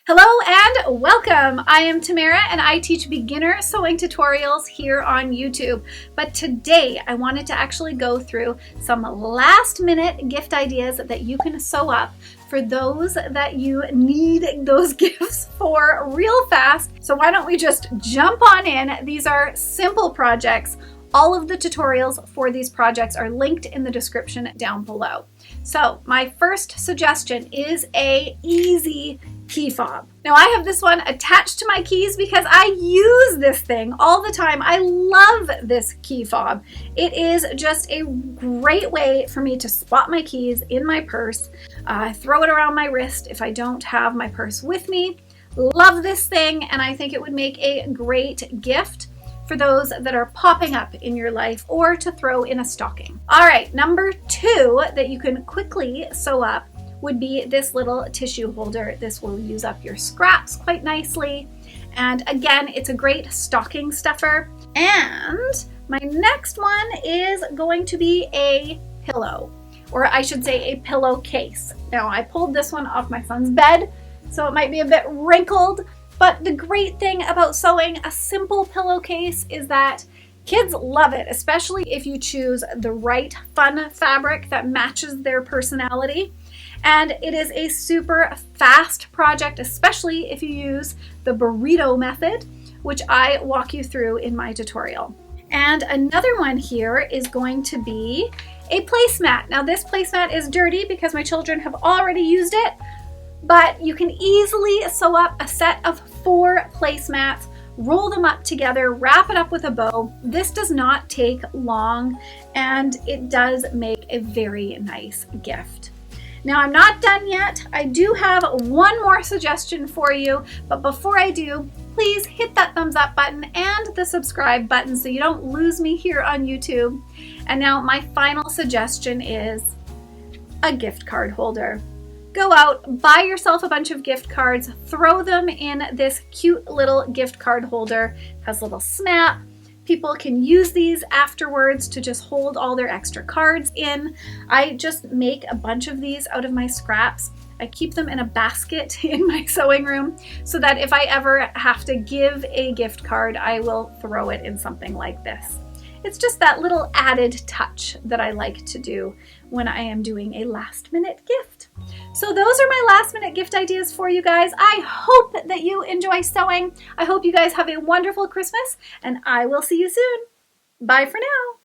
Hello and welcome! I am Tamara and I teach beginner sewing tutorials here on YouTube. But today I wanted to actually go through some last minute gift ideas that you can sew up for those that you need those gifts for real fast. So why don't we just jump on in? These are simple projects. All of the tutorials for these projects are linked in the description down below. So my first suggestion is a easy key fob. Now I have this one attached to my keys because I use this thing all the time. I love this key fob. It is just a great way for me to spot my keys in my purse. Throw it around my wrist if I don't have my purse with me. Love this thing, and I think it would make a great gift for those that are popping up in your life or to throw in a stocking. All right, number two that you can quickly sew up would be this little tissue holder. This will use up your scraps quite nicely. And again, it's a great stocking stuffer. And my next one is going to be a pillow, or I should say a pillowcase. Now I pulled this one off my son's bed, so it might be a bit wrinkled, but the great thing about sewing a simple pillowcase is that kids love it, especially if you choose the right fun fabric that matches their personality. And it is a super fast project, especially if you use the burrito method, which I walk you through in my tutorial. And another one here is going to be a placemat. Now this placemat is dirty because my children have already used it, but you can easily sew up a set of 4 placemats, roll them up together, wrap it up with a bow. This does not take long, and it does make a very nice gift. Now I'm not done yet. I do have one more suggestion for you, but before I do, please hit that thumbs up button and the subscribe button so you don't lose me here on YouTube. And now my final suggestion is a gift card holder. Go out, buy yourself a bunch of gift cards, throw them in this cute little gift card holder. It has a little snap. People can use these afterwards to just hold all their extra cards in. I just make a bunch of these out of my scraps. I keep them in a basket in my sewing room so that if I ever have to give a gift card, I will throw it in something like this. It's just that little added touch that I like to do when I am doing a last minute gift. So those are my last minute gift ideas for you guys. I hope that you enjoy sewing. I hope you guys have a wonderful Christmas, and I will see you soon. Bye for now.